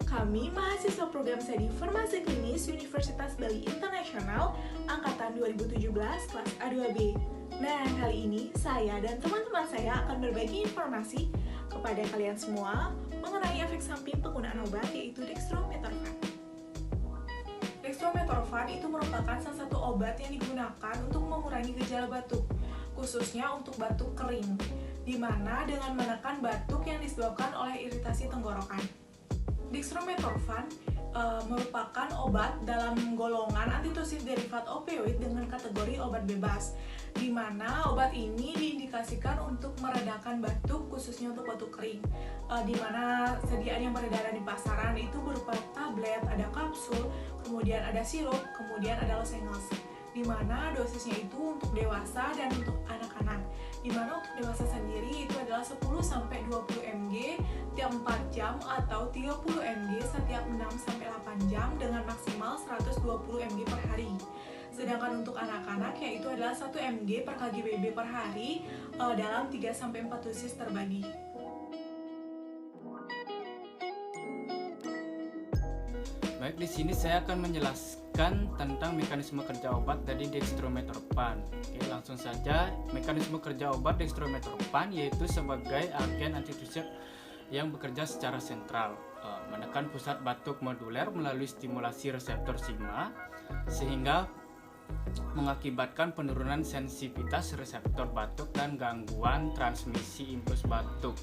Kami mahasiswa program studi Farmasi Klinis Universitas Bali Internasional Angkatan 2017 kelas A2B. Nah, kali ini saya dan teman-teman saya akan berbagi informasi kepada kalian semua mengenai efek samping penggunaan obat yaitu dextromethorphan. Dextromethorphan itu merupakan salah satu obat yang digunakan untuk mengurangi gejala batuk, khususnya untuk batuk kering, di mana dengan menekan batuk yang disebabkan oleh iritasi tenggorokan. Dextromethorphan merupakan obat dalam golongan antitussif derivat opioid dengan kategori obat bebas, di mana obat ini diindikasikan untuk meredakan batuk, khususnya untuk batuk kering, di mana sediaan yang beredar di pasaran itu berupa tablet, ada kapsul, kemudian ada sirup, kemudian ada lozenges, di mana dosisnya itu untuk dewasa dan untuk anak-anak, di mana untuk dewasa sendiri itu adalah 10-20 mg tiap 4 jam atau 30 mg setiap 6-8 jam dengan maksimal 120 mg per hari. Sedangkan untuk anak-anak yaitu adalah 1 mg per kgbb per hari dalam 3-4 dosis terbagi. Baik, di sini saya akan menjelaskan tentang mekanisme kerja obat dari dextromethorphan. Oke, langsung saja. Mekanisme kerja obat dextromethorphan yaitu sebagai agen antitussif yang bekerja secara sentral, menekan pusat batuk moduler melalui stimulasi reseptor sigma, sehingga mengakibatkan penurunan sensitivitas reseptor batuk dan gangguan transmisi impuls batuk.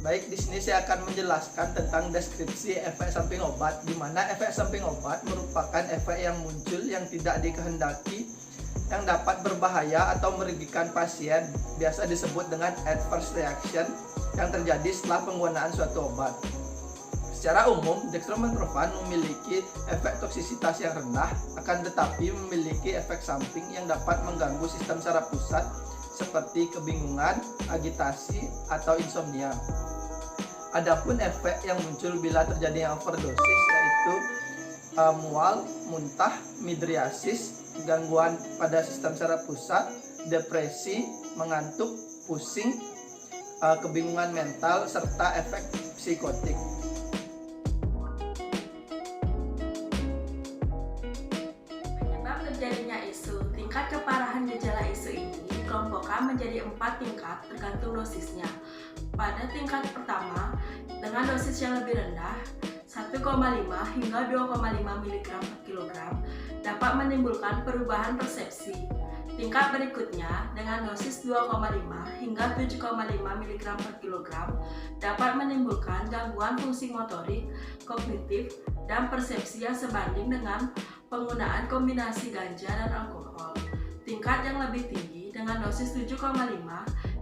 Baik, di sini saya akan menjelaskan tentang deskripsi efek samping obat, di mana efek samping obat merupakan efek yang muncul yang tidak dikehendaki yang dapat berbahaya atau merugikan pasien, biasa disebut dengan adverse reaction yang terjadi setelah penggunaan suatu obat. Secara umum, dextromethorphan memiliki efek toksisitas yang rendah, akan tetapi memiliki efek samping yang dapat mengganggu sistem saraf pusat seperti kebingungan, agitasi, atau insomnia. Adapun efek yang muncul bila terjadi overdosis yaitu mual, muntah, midriasis, gangguan pada sistem saraf pusat, depresi, mengantuk, pusing, kebingungan mental, serta efek psikotik. Penyebab terjadinya ISU. Tingkat keparahan gejala ISU ini dikelompokkan menjadi 4 tingkat tergantung dosisnya. Pada tingkat pertama, dengan dosis yang lebih rendah, 1,5 hingga 2,5 mg per kilogram, dapat menimbulkan perubahan persepsi. Tingkat berikutnya, dengan dosis 2,5 hingga 7,5 mg per kilogram, dapat menimbulkan gangguan fungsi motorik, kognitif, dan persepsi yang sebanding dengan penggunaan kombinasi ganja dan alkohol. Tingkat yang lebih tinggi, dengan dosis 7,5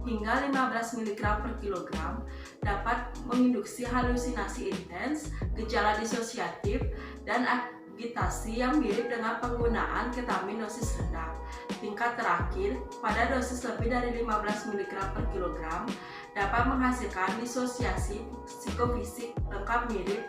hingga 15 mg per kilogram, dapat menginduksi halusinasi intens, gejala disosiatif, dan agitasi yang mirip dengan penggunaan ketamin dosis rendah. Tingkat terakhir, pada dosis lebih dari 15 mg per kilogram, dapat menghasilkan disosiasi psikofisik lengkap mirip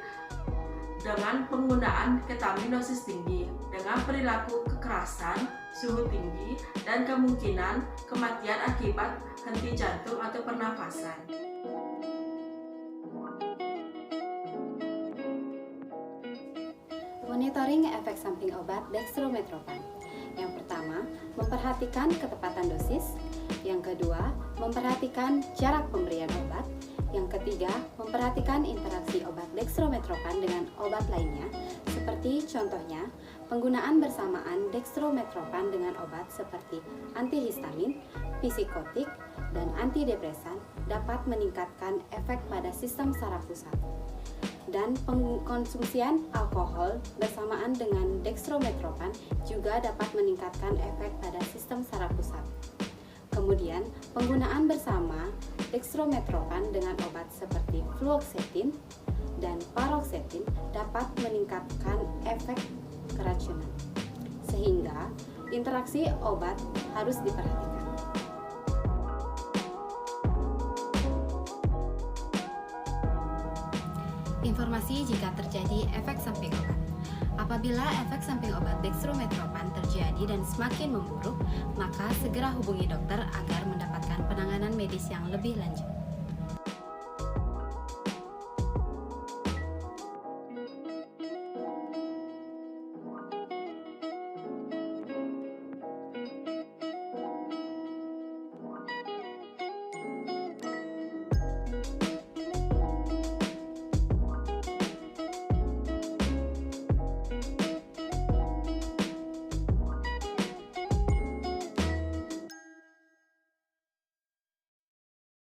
dengan penggunaan ketamin dosis tinggi, dengan perilaku kekerasan, suhu tinggi, dan kemungkinan kematian akibat henti jantung atau pernafasan. Monitoring efek samping obat dextromethorphan. Yang pertama, memperhatikan ketepatan dosis. Yang kedua, memperhatikan jarak pemberian obat. Yang ketiga, memperhatikan interaksi obat dextromethorphan dengan obat lainnya, seperti contohnya penggunaan bersamaan dextromethorphan dengan obat seperti antihistamin, psikotik, dan antidepresan dapat meningkatkan efek pada sistem saraf pusat. Dan pengkonsumsian alkohol bersamaan dengan dextromethorphan juga dapat meningkatkan efek pada sistem saraf pusat. Kemudian, penggunaan bersama dextromethorphan dengan obat seperti fluoxetine dan paroxetine dapat meningkatkan efek keracunan, sehingga interaksi obat harus diperhatikan. Informasi jika terjadi efek samping obat. Apabila efek samping obat dextromethorphan terjadi dan semakin memburuk, maka segera hubungi dokter agar mendapatkan medis yang lebih lanjut.